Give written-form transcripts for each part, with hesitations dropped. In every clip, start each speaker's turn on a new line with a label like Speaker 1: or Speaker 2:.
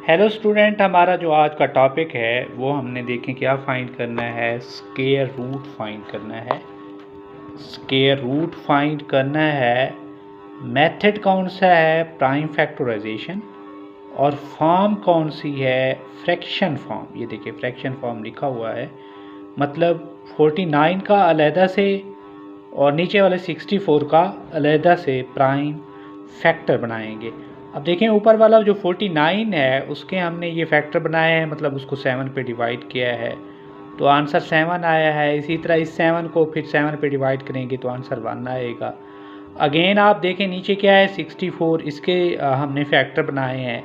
Speaker 1: Hello student, हमारा जो आज का टॉपिक है वो हमने देखें क्या फाइंड करना है। स्क्वायर रूट फाइंड करना है। स्क्वायर रूट फाइंड करना है। मेथड कौन सा है? Prime factorisation. और फॉर्म कौन सी है? Fraction form. ये देखिए फ्रैक्शन फॉर्म लिखा हुआ है, मतलब 49 का अलहदा से और नीचे वाले 64 का अलहदा से प्राइम फैक्टर बनाएंगे। अब देखें ऊपर वाला जो 49 है उसके हमने ये फैक्टर बनाए हैं, मतलब उसको 7 पे डिवाइड किया है तो आंसर 7 आया है। इसी तरह इस 7 को फिर 7 पे डिवाइड करेंगे तो आंसर 1 आएगा। अगेन आप देखें नीचे क्या है 64, इसके हमने फैक्टर बनाए हैं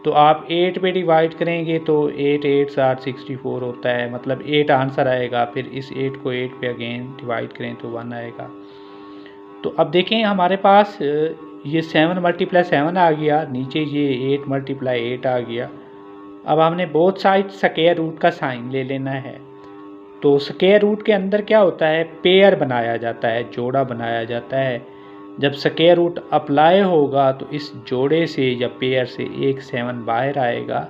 Speaker 1: तो आप 8 पे डिवाइड करेंगे तो 8 8 7 64 होता है, मतलब 8 आंसर आएगा। फिर इस 8 को 8 पे अगेन डिवाइड करें तो 1 आएगा। तो अब देखें हमारे पास ये 7 मल्टीप्लाई 7 आ गया, नीचे ये 8 मल्टीप्लाई 8 आ गया। अब हमने बोथ साइड स्क्वायर रूट का साइन ले लेना है। तो स्क्वायर रूट के अंदर क्या होता है? पेयर बनाया जाता है, जोड़ा बनाया जाता है। जब स्क्वायर रूट अप्लाई होगा तो इस जोड़े से या पेयर से एक 7 बाहर आएगा।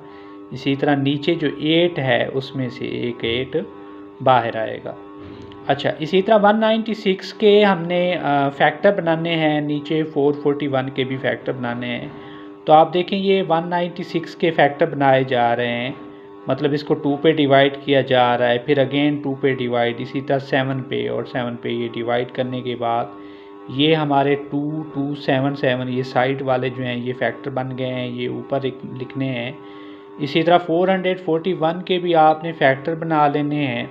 Speaker 1: इसी तरह नीचे जो 8 है उसमें से एक 8 बाहर आएगा। अच्छा, इसी तरह 196 के हमने फैक्टर बनाने हैं, नीचे 441 के भी फैक्टर बनाने हैं। तो आप देखें ये 196 के फैक्टर बनाए जा रहे हैं, मतलब इसको 2 पे डिवाइड किया जा रहा है, फिर अगेन 2 पे डिवाइड, इसी तरह 7 पे और 7 पे ये डिवाइड करने के बाद ये हमारे 2 2 7 7 ये साइड वाले जो हैं ये फैक्टर बन गए हैं, ये ऊपर लिखने हैं। इसी तरह 441 के भी आपने फैक्टर बना लेने हैं।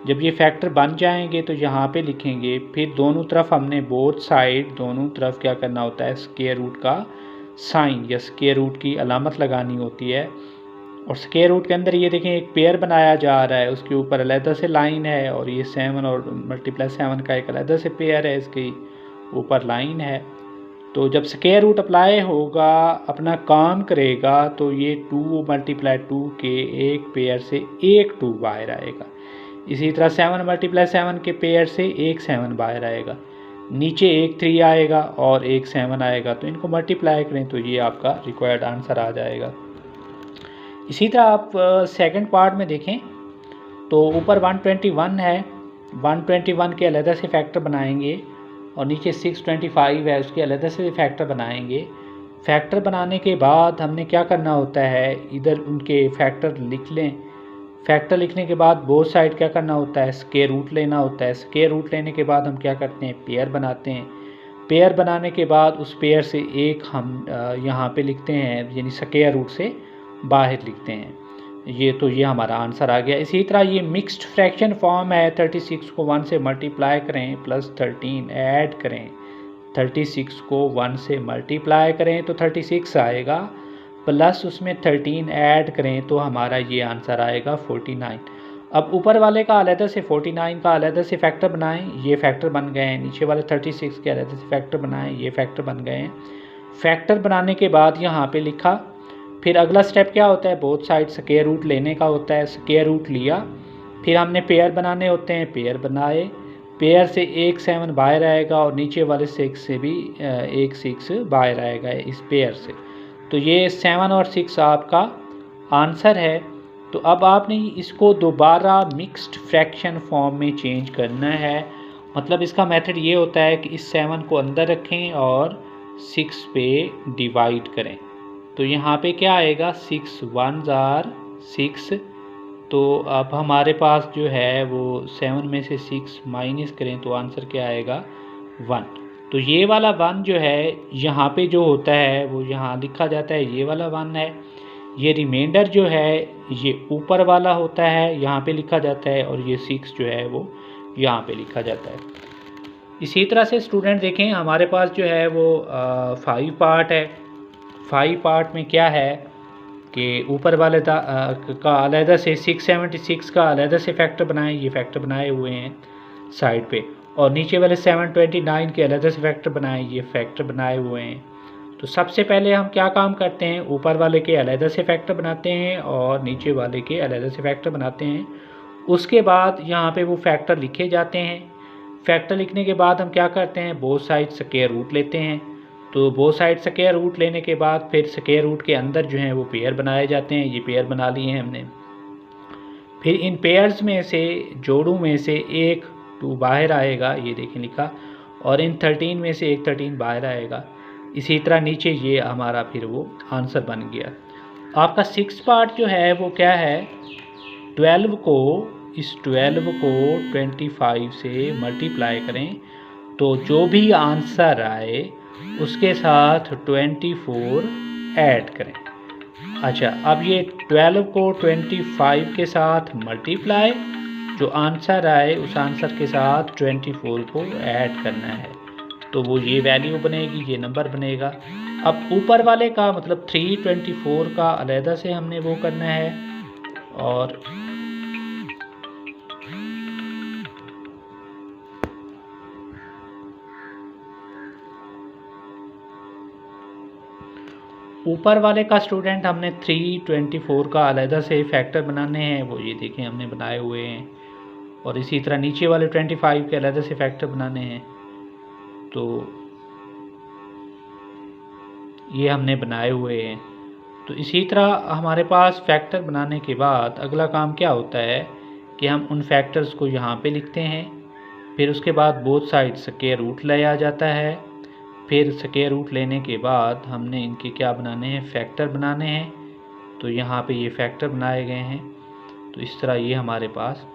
Speaker 1: जब ये फैक्टर बन जाएंगे तो यहाँ पे लिखेंगे, फिर दोनों तरफ हमने बोथ साइड दोनों तरफ क्या करना होता है? स्क्वायर रूट का साइन या स्क्वायर रूट की अलामत लगानी होती है। और स्क्वायर रूट के अंदर ये देखें एक पेयर बनाया जा रहा है, उसके ऊपर अलहदा से लाइन है, और ये 7 और मल्टीप्लाई 7 का एक अलहदा से पेयर है, इसके ऊपर लाइन है। तो जब स्क्वायर रूट अप्लाई होगा अपना काम करेगा तो ये 2 मल्टीप्लाई 2 के एक पेयर से एक 2 बाहर आएगा। इसी तरह 7 मल्टीप्लाई 7 के पेयर से एक 7 बाहर आएगा, नीचे एक 3 आएगा और एक 7 आएगा। तो इनको मल्टीप्लाई करें तो ये आपका रिक्वायर्ड आंसर आ जाएगा। इसी तरह आप सेकंड पार्ट में देखें तो ऊपर 121 है, 121 के अलहदा से फैक्टर बनाएंगे और नीचे 625 है उसके अलहदा से फैक्टर बनाएंगे। फैक्टर बनाने के बाद हमने क्या करना होता है? इधर उनके फैक्टर लिख लें। फैक्टर लिखने के बाद बोथ साइड क्या करना होता है? स्क्वायर रूट लेना होता है। स्क्वायर रूट लेने के बाद हम क्या करते हैं? पेयर बनाते हैं। पेयर बनाने के बाद उस पेयर से एक हम यहाँ पे लिखते हैं, यानी स्क्वायर रूट से बाहर लिखते हैं। ये हमारा आंसर आ गया। इसी तरह ये मिक्स्ड फ्रैक्शन फॉर्म है। 36 को 1 से मल्टीप्लाई करें प्लस 13 ऐड करें, 36 को 1 से मल्टीप्लाई करें तो 36 आएगा, प्लस उसमें 13 ऐड करें तो हमारा ये आंसर आएगा 49। अब ऊपर वाले का अलहदा से 49 का अलहदा से फैक्टर बनाएं, ये फैक्टर बन गए हैं। नीचे वाले 36 के अलहदा से फैक्टर बनाएं, ये फैक्टर बन गए हैं। फैक्टर बनाने के बाद यहाँ पे लिखा। फिर अगला स्टेप क्या होता है? बोथ साइड स्क्वायर रूट लेने का होता है। स्क्वायर रूट लिया, फिर हमने पेयर बनाने होते हैं, पेयर बनाए। पेयर से एक 7 बाहर आएगा और नीचे वाले 6 से भी एक 6 बाहर आएगा इस पेयर से। तो ये 7 और 6 आपका आंसर है। तो अब आपने इसको दोबारा मिक्स्ड फ्रैक्शन फॉर्म में चेंज करना है। मतलब इसका मेथड ये होता है कि इस 7 को अंदर रखें और 6 पे डिवाइड करें। तो यहाँ पे क्या आएगा? 6 1s are 6। तो अब हमारे पास जो है वो 7 में से 6 माइनस करें तो आंसर क्या आएगा? 1। तो ये वाला 1 जो है यहाँ पे जो होता है वो यहाँ लिखा जाता है, ये वाला 1 है। ये रिमाइंडर जो है ये ऊपर वाला होता है, यहाँ पे लिखा जाता है, और ये 6 जो है वो यहाँ पे लिखा जाता है। इसी तरह से स्टूडेंट देखें हमारे पास जो है वो 5 पार्ट है। 5 पार्ट में क्या है कि ऊपर वाले का अलहदा से 676 का अलहदा से फैक्टर बनाए, ये फैक्टर बनाए हुए हैं साइड पे, और नीचे वाले 729 के अलहदा से फैक्टर बनाए, ये फैक्टर बनाए हुए हैं। तो सबसे पहले हम क्या काम करते हैं? ऊपर वाले के अलहदा से फैक्टर बनाते हैं और नीचे वाले के अलहदा से फैक्टर बनाते हैं। उसके बाद यहाँ पे वो फैक्टर लिखे जाते हैं। फैक्टर लिखने के बाद हम क्या करते हैं? बोथ साइड स्क्वायर रूट लेते हैं। तो बोथ साइड स्क्वायर रूट लेने के बाद फिर स्क्वायर रूट के अंदर जो है वो पेयर बनाए जाते हैं। ये पेयर बना लिए हैं हमने। फिर इन पेयर्स में से जोड़ों में से एक 2 बाहर आएगा, ये देखें लिखा, और इन 13 में से एक 13 बाहर आएगा। इसी तरह नीचे ये हमारा फिर वो आंसर बन गया। आपका 6 पार्ट जो है वो क्या है, 12 को 25 से मल्टीप्लाई करें तो जो भी आंसर आए उसके साथ 24 ऐड करें। अच्छा, अब ये 12 को 25 के साथ मल्टीप्लाई, जो आंसर आए उस आंसर के साथ 24 को ऐड करना है, तो वो ये वैल्यू बनेगी, ये नंबर बनेगा। अब ऊपर वाले का मतलब 324 का अलहदा से हमने वो करना है, और ऊपर वाले का स्टूडेंट हमने 324 का अलहदा से फैक्टर बनाने हैं, वो ये देखें हमने बनाए हुए हैं। और इसी तरह नीचे वाले 25 के अलहदा से फैक्टर बनाने हैं, तो ये हमने बनाए हुए हैं। तो इसी तरह हमारे पास फैक्टर बनाने के बाद अगला काम क्या होता है कि हम उन फैक्टर्स को यहाँ पे लिखते हैं। फिर उसके बाद बोथ साइड स्क्वायर रूट लिया जाता है। फिर स्क्वायर रूट लेने के बाद हमने इनके क्या बनाने हैं, फैक्टर बनाने हैं। तो यहाँ पे ये फैक्टर बनाए गए हैं। तो इस तरह ये हमारे पास